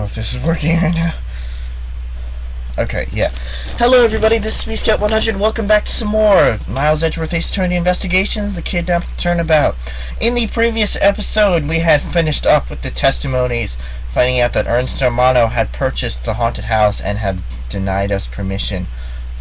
know if this is working right now. Okay, yeah. Hello everybody, this is pt.12. Welcome back to some more Miles Edgeworth Ace Attorney Investigations, the Kidnap Turnabout. In the previous episode, we had finished up with the testimonies, finding out that Ernst Armano had purchased the haunted house and had denied us permission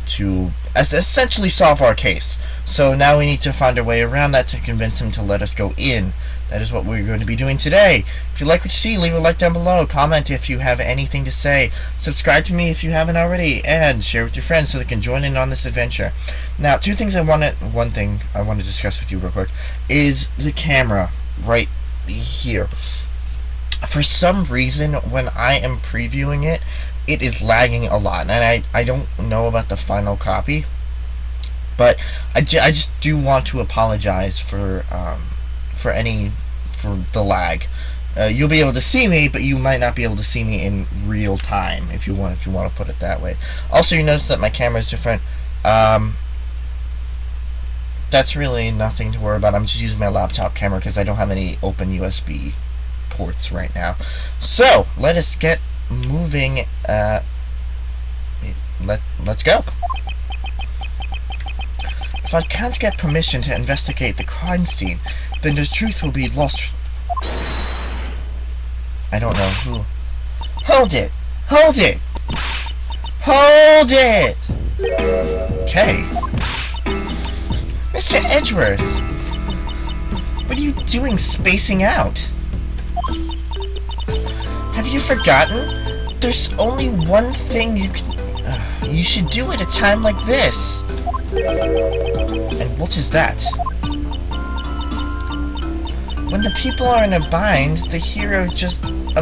to essentially solve our case. So now we need to find a way around that to convince him to let us go in. That is what we're going to be doing today. If you like what you see, leave a like down below, comment if you have anything to say, subscribe to me if you haven't already, and share with your friends so they can join in on this adventure. Now, one thing I want to discuss with you real quick is the camera right here. For some reason, when I am previewing it, it is lagging a lot, and I don't know about the final copy, but I just do want to apologize for the lag. You'll be able to see me, but you might not be able to see me in real time, if you want to put it that way. Also, you notice that my camera is different. That's really nothing to worry about. I'm just using my laptop camera because I don't have any open USB ports right now. So let us get moving. Let's go. If I can't get permission to investigate the crime scene, then the truth will be lost. I don't know who. Hold it! Hold it! Hold it! Okay. Mr. Edgeworth! What are you doing spacing out? Have you forgotten? There's only one thing you should do at a time like this. And what is that? When the people are in a bind, the hero of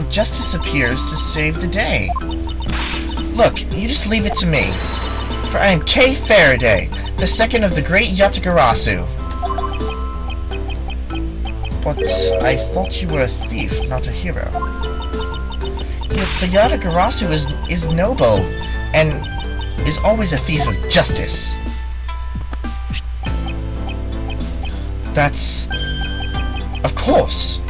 justice appears to save the day. Look, you just leave it to me. For I am Kay Faraday, the second of the great Yatagarasu. But I thought you were a thief, not a hero. Yet the Yatagarasu is noble, and is always a thief of justice. That's... of course.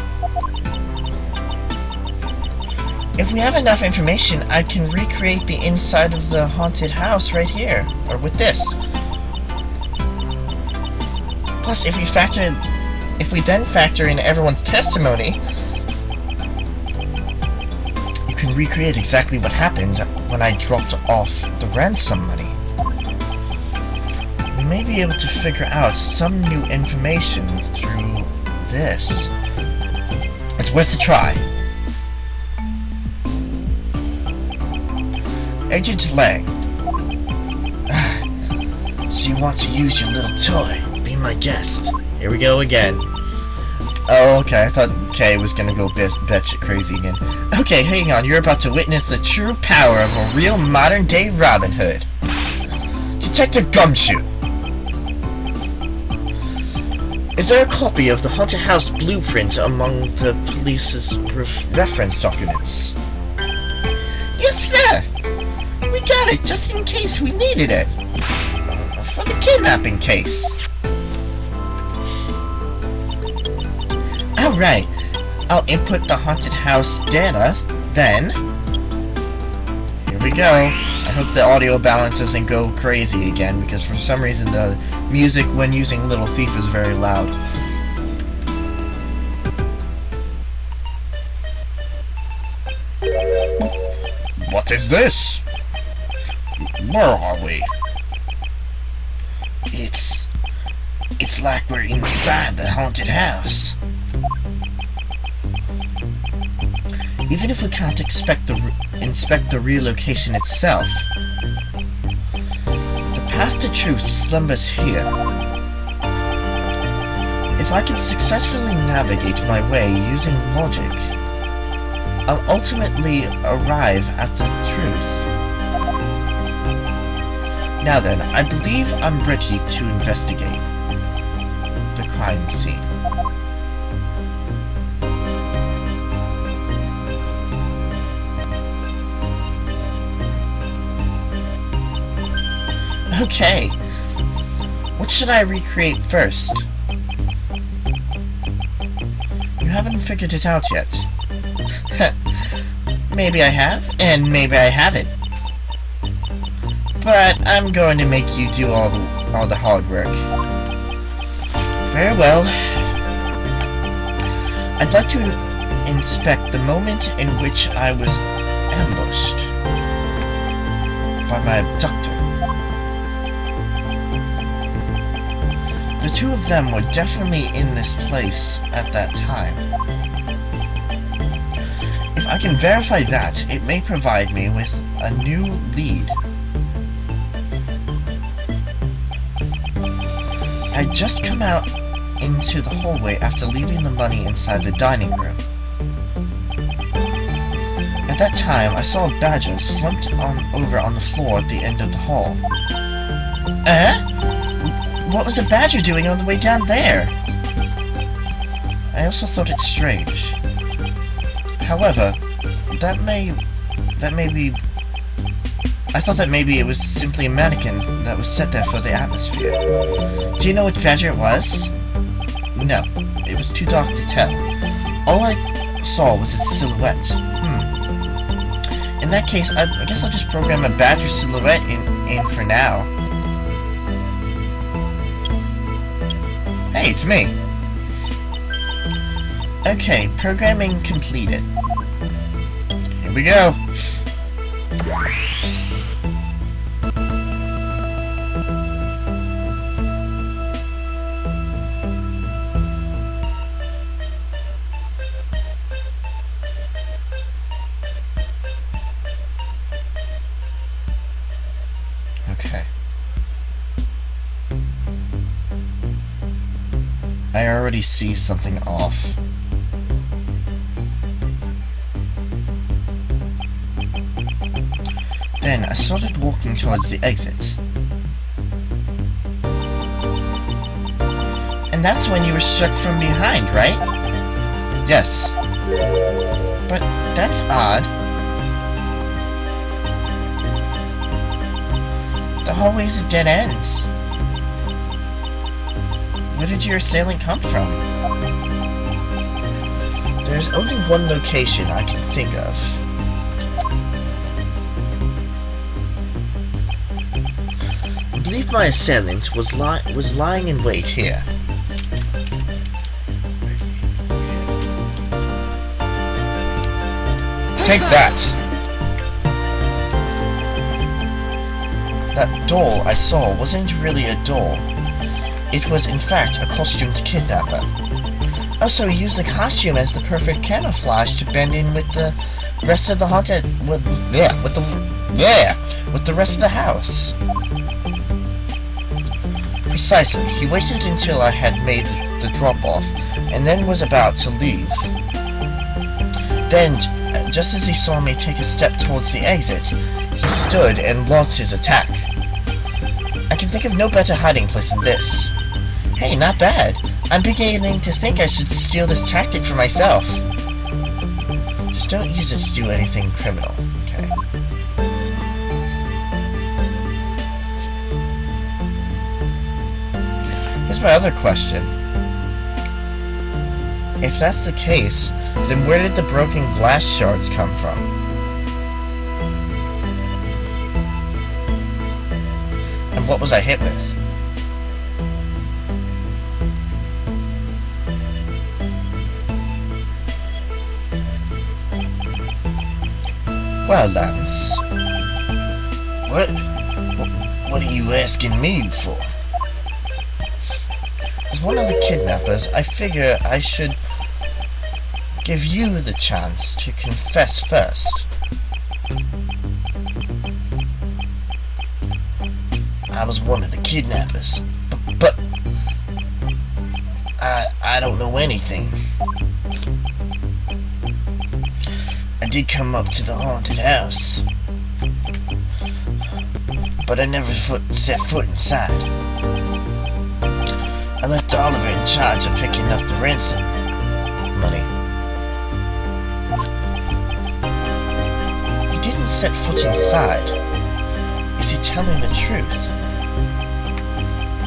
If we have enough information, I can recreate the inside of the haunted house right here, or with this. Plus, if we then factor in everyone's testimony, you can recreate exactly what happened when I dropped off the ransom money. We may be able to figure out some new information through this. It's worth a try. Agent Lang. So you want to use your little toy? Be my guest. Here we go again. Oh, okay, I thought Kay was gonna go batshit crazy again. Okay, hang on, you're about to witness the true power of a real modern-day Robin Hood. Detective Gumshoe. Is there a copy of the haunted house blueprint among the police's reference documents? Yes, sir! We got it, just in case we needed it. For the kidnapping case. Alright, I'll input the haunted house data, then. Here we go. I hope the audio balance doesn't go crazy again, because for some reason the music when using Little Thief is very loud. What is this? Where are we? It's like we're inside the haunted house. Even if we can't inspect the relocation itself, the path to truth slumbers here. If I can successfully navigate my way using logic, I'll ultimately arrive at the truth. Now then, I believe I'm ready to investigate the crime scene. Okay, what should I recreate first? You haven't figured it out yet. Maybe I have, and maybe I haven't. But I'm going to make you do all the hard work. Very well. I'd like to inspect the moment in which I was ambushed by my abductor. The two of them were definitely in this place at that time. If I can verify that, it may provide me with a new lead. I'd just come out into the hallway after leaving the money inside the dining room. At that time, I saw a badger slumped over on the floor at the end of the hall. What was a badger doing on the way down there? I also thought it strange. However, I thought that maybe it was simply a mannequin that was set there for the atmosphere. Do you know which badger it was? No, it was too dark to tell. All I saw was its silhouette. In that case, I guess I'll just program a badger silhouette in for now. Hey, it's me. Okay, programming completed. Here we go. Okay. I already see something off. Then I started walking towards the exit. And that's when you were struck from behind, right? Yes. But that's odd. The hallway's a dead end. Where did your assailant come from? There's only one location I can think of. I believe my assailant was lying in wait here. Take that! That doll I saw wasn't really a doll. It was in fact a costumed kidnapper. Also, he used the costume as the perfect camouflage to blend in with the rest of the haunted... with the rest of the house. Precisely. He waited until I had made the drop-off, and then was about to leave. Then, just as he saw me take a step towards the exit, he stood and launched his attack. I can think of no better hiding place than this. Hey, not bad. I'm beginning to think I should steal this tactic for myself. Just don't use it to do anything criminal, okay? Here's my other question. If that's the case, then where did the broken glass shards come from? And what was I hit with? Well, Lance. What are you asking me for? As one of the kidnappers, I figure I should give you the chance to confess first. I was one of the kidnappers, but I don't know anything. I did come up to the haunted house, but I never set foot inside. I left Oliver in charge of picking up the ransom money. He didn't set foot inside. Is he telling the truth?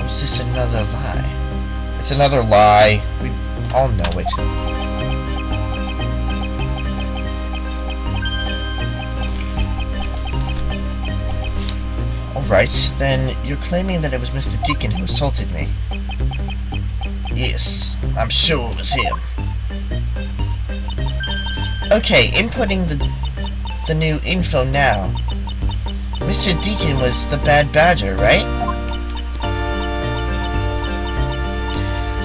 Or is this another lie? It's another lie. We all know it. right, then you're claiming that it was Mr. Deacon who assaulted me. Yes, I'm sure it was him. Okay, inputting the new info now. Mr. Deacon was the bad badger, right?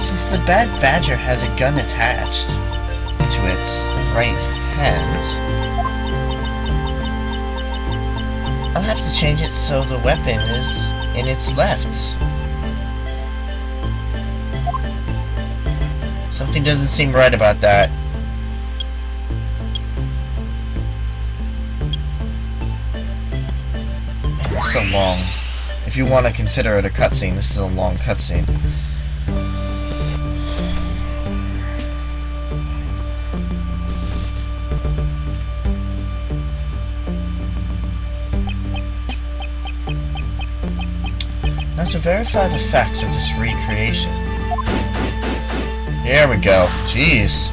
Since the bad badger has a gun attached to its right hand, I'll have to change it so the weapon is in its left. Something doesn't seem right about that. It's so long. If you want to consider it a cutscene, this is a long cutscene. Now to verify the facts of this recreation. There we go. Jeez.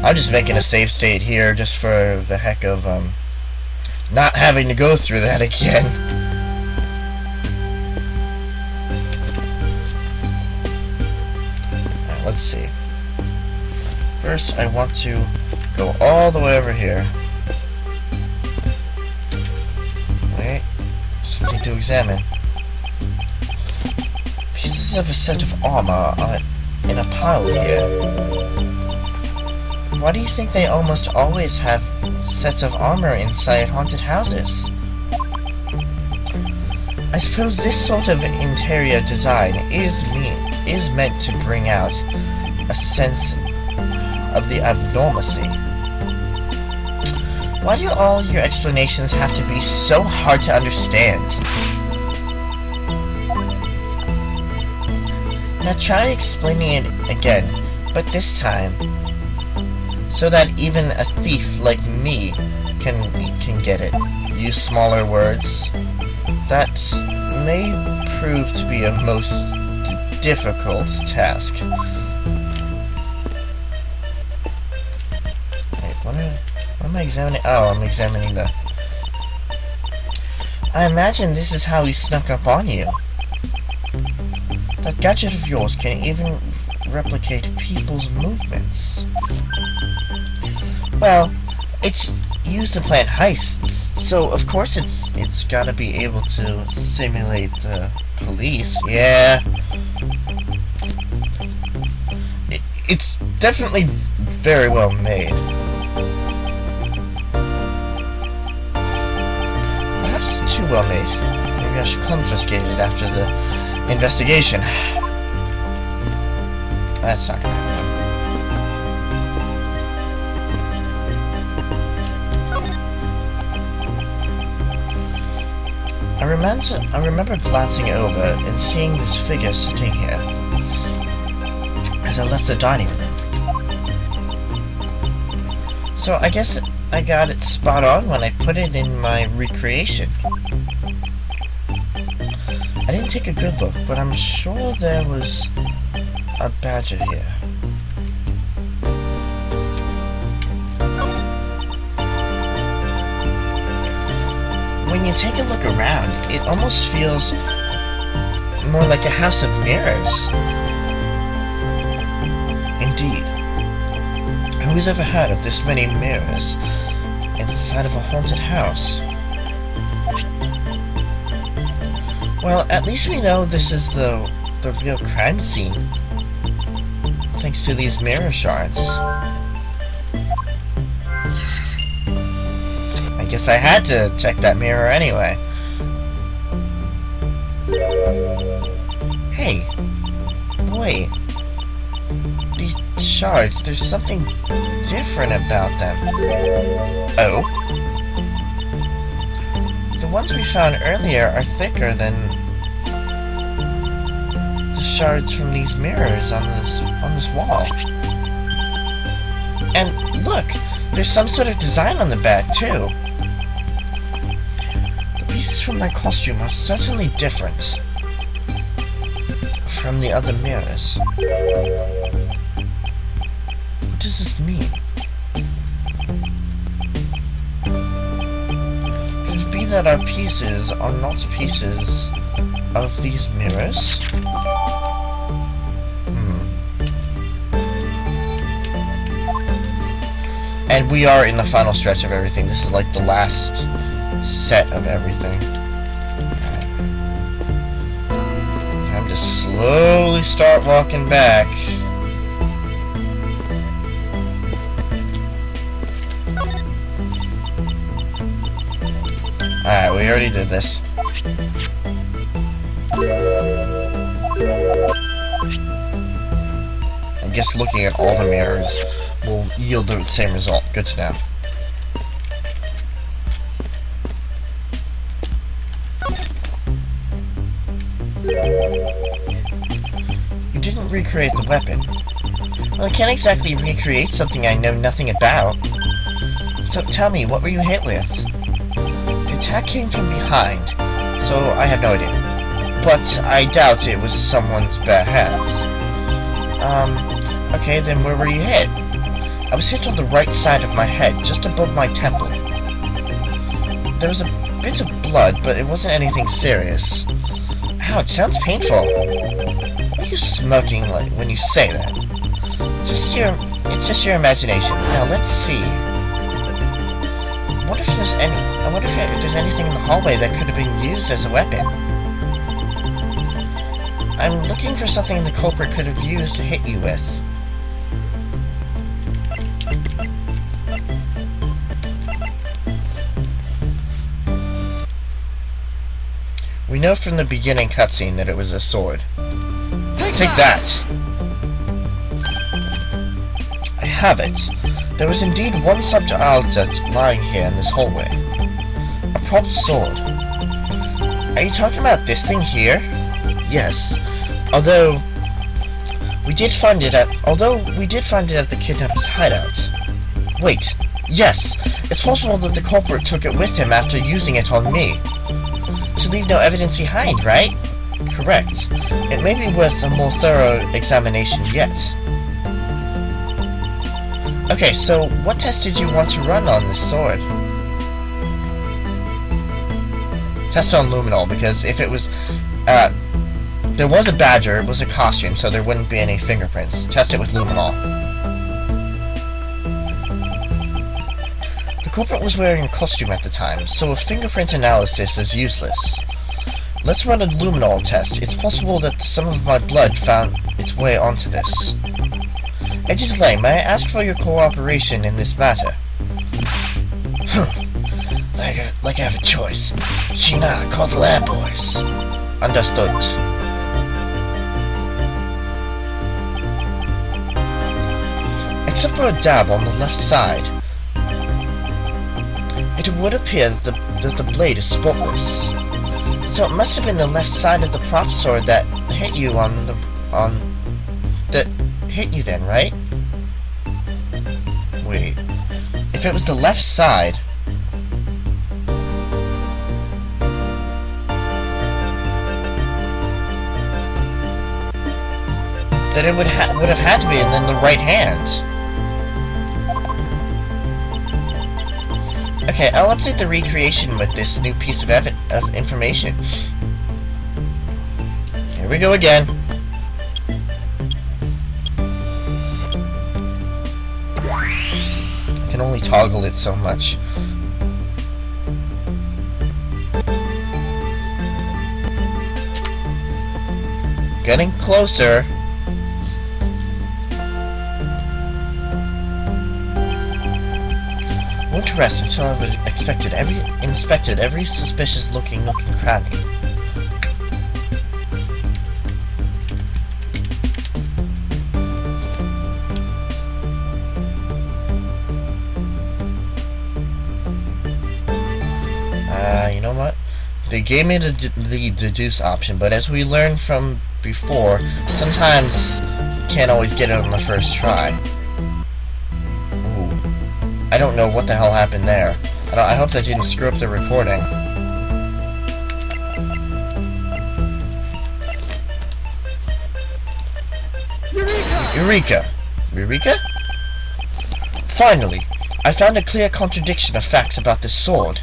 I'm just making a save state here just for the heck of not having to go through that again. Now, let's see. First, I want to go all the way over here. Wait, something to examine. Pieces of a set of armor are in a pile here. Why do you think they almost always have sets of armor inside haunted houses? I suppose this sort of interior design is meant to bring out a sense of the abnormalcy. Why do all your explanations have to be so hard to understand? Now try explaining it again, but this time so that even a thief like me can get it. Use smaller words. That may prove to be a most difficult task. Wait, what am I examining? Oh, I'm examining the... I imagine this is how he snuck up on you. That gadget of yours can even replicate people's movements. Well, it's used to plan heists, so of course it's gotta be able to simulate the police. Yeah. It's definitely very well made. Perhaps too well made. Maybe I should confiscate it after the investigation. That's not gonna happen. I remember glancing over and seeing this figure sitting here as I left the dining room. So I guess I got it spot on when I put it in my recreation. I didn't take a good look, but I'm sure there was a badger here. When you take a look around, it almost feels more like a house of mirrors. Indeed. Who's ever heard of this many mirrors inside of a haunted house? Well, at least we know this is the real crime scene, thanks to these mirror shards. I guess I had to check that mirror anyway. Hey, wait. These shards, there's something different about them. Oh? The ones we found earlier are thicker than the shards from these mirrors on this wall. And look, there's some sort of design on the back too. The pieces from my costume are certainly different from the other mirrors. What does this mean? that our pieces are not pieces of these mirrors? And we are in the final stretch of everything. This is like the last set of everything. Time to slowly start walking back. Alright, we already did this. I guess looking at all the mirrors will yield the same result. Good to know. You didn't recreate the weapon. Well, I can't exactly recreate something I know nothing about. So tell me, what were you hit with? The attack came from behind, so I have no idea. But I doubt it was someone's bare hands. Okay, then where were you hit? I was hit on the right side of my head, just above my temple. There was a bit of blood, but it wasn't anything serious. Ouch, sounds painful. Why are you smirking like when you say that? It's just your imagination. Now let's see. I wonder if there's anything in the hallway that could have been used as a weapon. I'm looking for something the culprit could have used to hit you with. We know from the beginning cutscene that it was a sword. Take that! I have it. There was indeed one subject object lying here in this hallway. A propped sword. Are you talking about this thing here? Yes. Although we did find it at the kidnapper's hideout. Wait. Yes. It's possible that the culprit took it with him after using it on me. To leave no evidence behind, right? Correct. It may be worth a more thorough examination yet. Okay, so what test did you want to run on this sword? Test on luminol, because if it was, there was a badger, it was a costume, so there wouldn't be any fingerprints. Test it with luminol. The culprit was wearing a costume at the time, so a fingerprint analysis is useless. Let's run a luminol test. It's possible that some of my blood found its way onto this. Edgeworth, may I ask for your cooperation in this matter? Like I have a choice. Sheena, call the lab boys. Understood. Except for a dab on the left side, it would appear that the blade is spotless. So it must have been the left side of the prop sword that hit you that hit you then, right? Wait. If it was the left side, then it would have had to be and then the right hand. Okay, I'll update the recreation with this new piece of information. Here we go again. I can only toggle it so much. Getting closer. Won't rest until I've inspected every suspicious looking nook and cranny. You know what? They gave me the deduce option, but as we learned from before, sometimes you can't always get it on the first try. I don't know what the hell happened there. I hope that didn't screw up the recording. Eureka! Eureka? Finally! I found a clear contradiction of facts about this sword.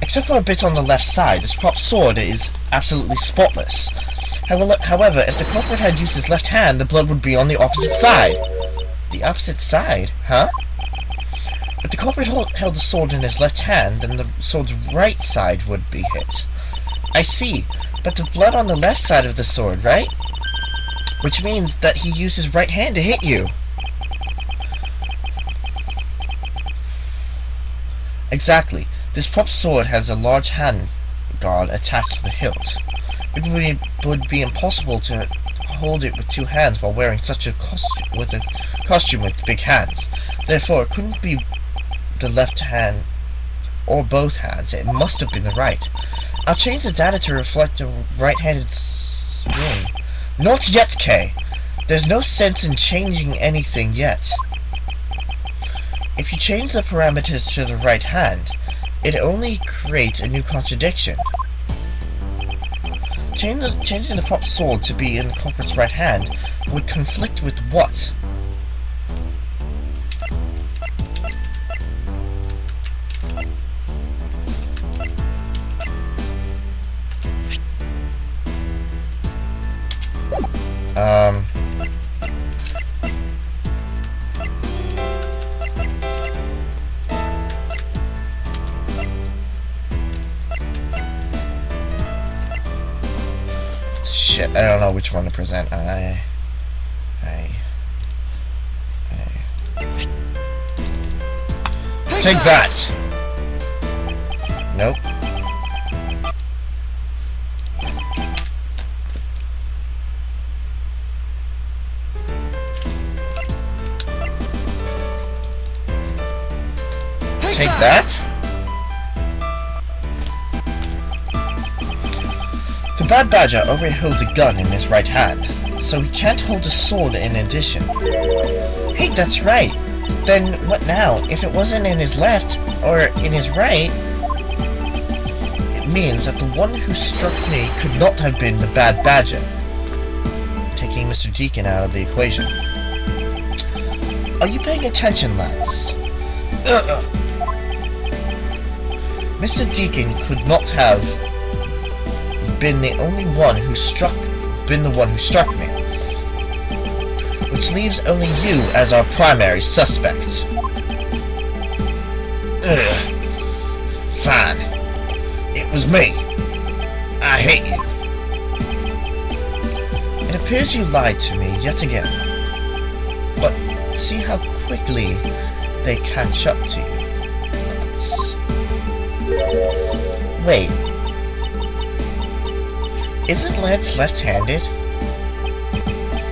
Except for a bit on the left side, this prop sword is absolutely spotless. However, if the culprit had used his left hand, the blood would be on the opposite side. The opposite side? Huh? If the culprit held the sword in his left hand, then the sword's right side would be hit. I see, but the blood on the left side of the sword, right? Which means that he used his right hand to hit you. Exactly. This prop sword has a large hand guard attached to the hilt. It would be impossible to hold it with two hands while wearing such a costume with big hands. Therefore, it couldn't be the left hand or both hands. It must have been the right. I'll change the data to reflect the right-handed swing. Not yet, Kay. There's no sense in changing anything yet. If you change the parameters to the right hand, it only creates a new contradiction. Changing the prop sword to be in the culprit's right hand would conflict with what? Shit, I don't know which one to present. Take that! Nope. Take that? The Bad Badger already holds a gun in his right hand, so he can't hold a sword in addition. Hey, that's right. Then what now? If it wasn't in his left, or in his right, it means that the one who struck me could not have been the Bad Badger. Taking Mr. Deacon out of the equation. Are you paying attention, lads? Mr. Deacon could not have been the one who struck me, which leaves only you as our primary suspect. Fine. It was me. I hate you. It appears you lied to me yet again. But see how quickly they catch up to you. Wait. Isn't Lance left-handed?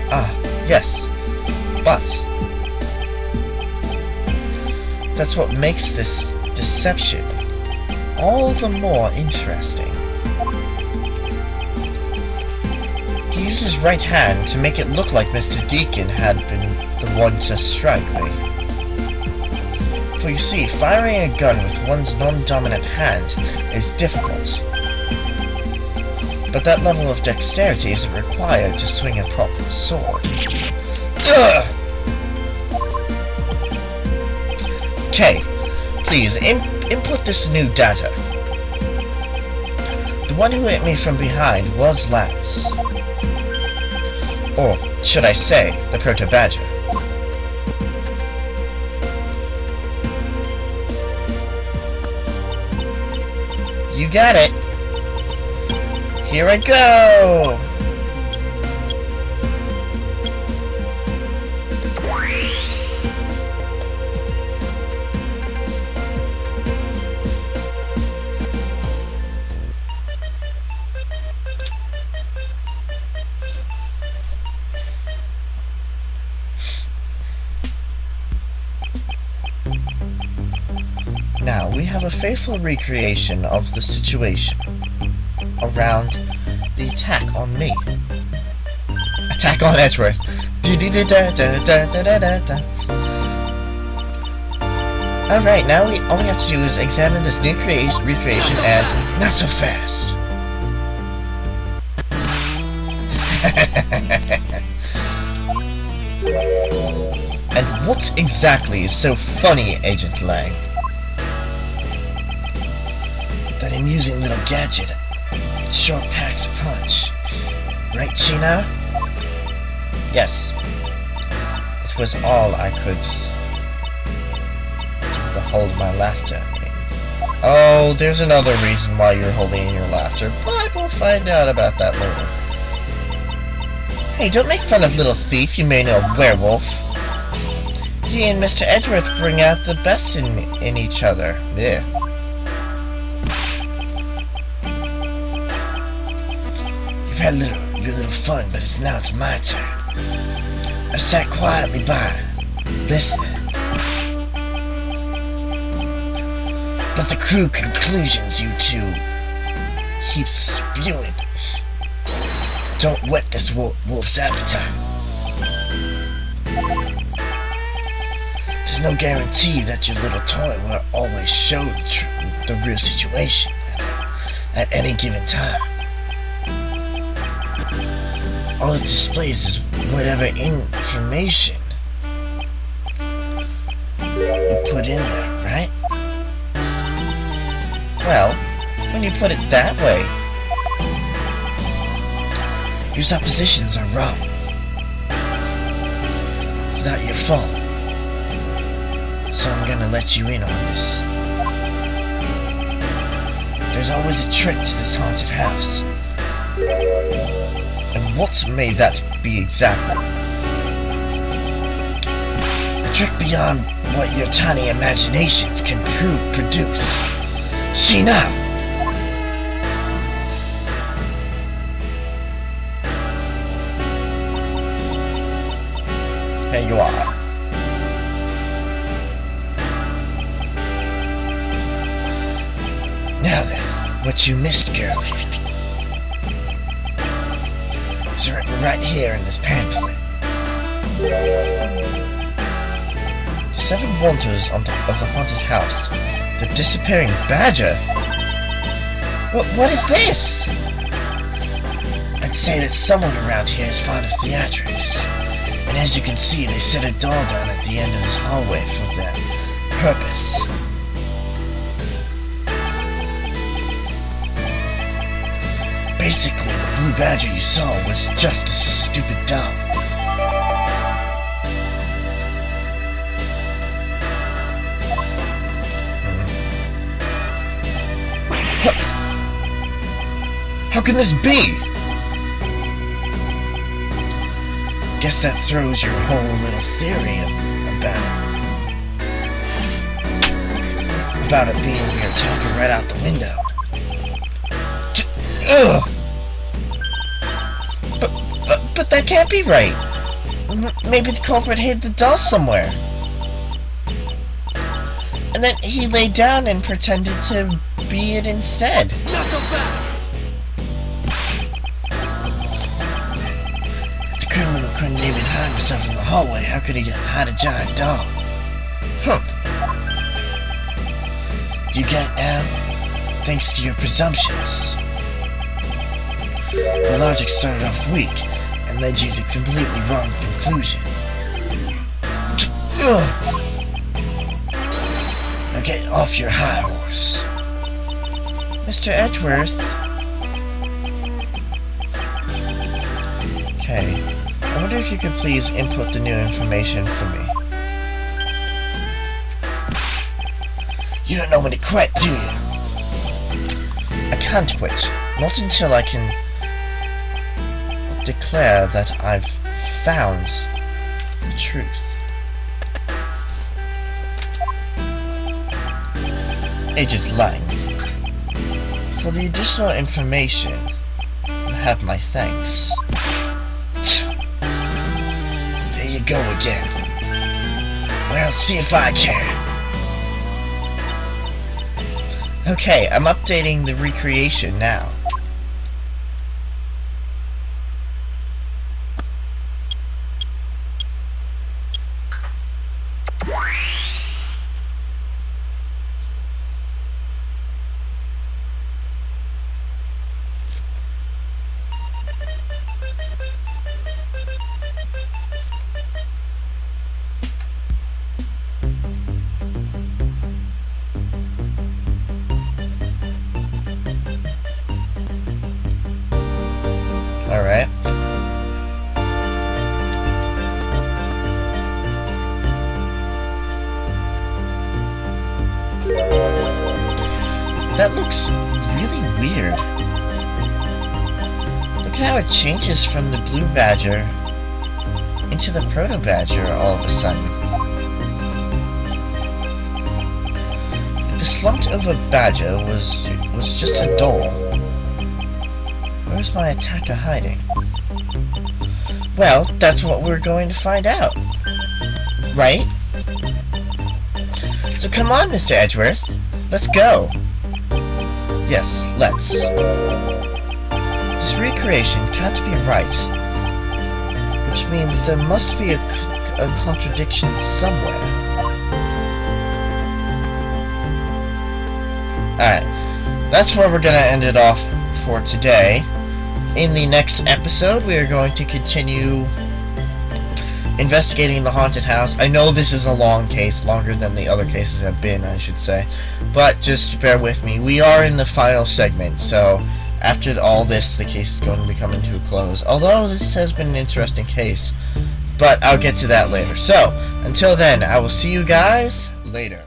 Ah, yes. But that's what makes this deception all the more interesting. He used his right hand to make it look like Mr. Deacon had been the one to strike me. For you see, firing a gun with one's non-dominant hand is difficult. But that level of dexterity isn't required to swing a proper sword. Ugh! Okay, please, input this new data. The one who hit me from behind was Lance. Or, should I say, the Proto-Badger. You got it! Here I go! Now, we have a faithful recreation of the situation around the attack on me. Attack on Edgeworth. Alright, now all we have to do is examine this new recreation and not so fast. And what exactly is so funny, Agent Lang? That amusing little gadget. It sure packs a punch. Right, China? Yes. It was all I could hold my laughter in. Oh, there's another reason why you're holding in your laughter, but we'll find out about that later. Hey, don't make fun of little thief, you may know werewolf. He and Mr. Edgeworth bring out the best in each other. Yeah. You've had your little fun, but now it's my turn. I've sat quietly by, listening. But the crude conclusions you two keep spewing don't whet this wolf's appetite. There's no guarantee that your little toy will always show the real situation at any given time. All it displays is whatever information you put in there, right? Well, when you put it that way, your suppositions are wrong. It's not your fault. So I'm gonna let you in on this. There's always a trick to this haunted house. And what may that be exactly? A trick beyond what your tiny imaginations can produce. See now! Here you are. Now then, what you missed, girlie, is written right here in this pamphlet. 7 wonders of the haunted house. The disappearing badger? What is this? I'd say that someone around here is fond of theatrics. And as you can see, they set a doll down at the end of this hallway for that purpose. Basically, the blue badger you saw was just a stupid doll. How can this be? Guess that throws your whole little theory about it being here talking right out the window. Ugh! But that can't be right. Maybe the culprit hid the doll somewhere. And then he lay down and pretended to be it instead. Not so fast! If the criminal couldn't even hide himself in the hallway, how could he hide a giant doll? Huh. Do you get it now? Thanks to your presumptions. Your logic started off weak and led you to a completely wrong conclusion. Ugh. Now get off your high horse. Mr. Edgeworth. Okay. I wonder if you could please input the new information for me. You don't know when to quit, do you? I can't quit. Not until I can declare that I've found the truth. Agent Lang, for the additional information, you have my thanks. There you go again. Well, see if I can. Okay, I'm updating the recreation now. at how it changes from the blue badger into the proto badger all of a sudden. The slot of a badger was just a door. Where's my attacker hiding? Well, that's what we're going to find out. Right? So come on, Mr. Edgeworth. Let's go. Yes, let's. This recreation can't be right. Which means there must be a contradiction somewhere. Alright. That's where we're gonna end it off for today. In the next episode, we are going to continue investigating the haunted house. I know this is a long case, longer than the other cases have been, I should say. But just bear with me. We are in the final segment, so after all this, the case is going to be coming to a close. Although this has been an interesting case. But I'll get to that later. So, until then, I will see you guys later.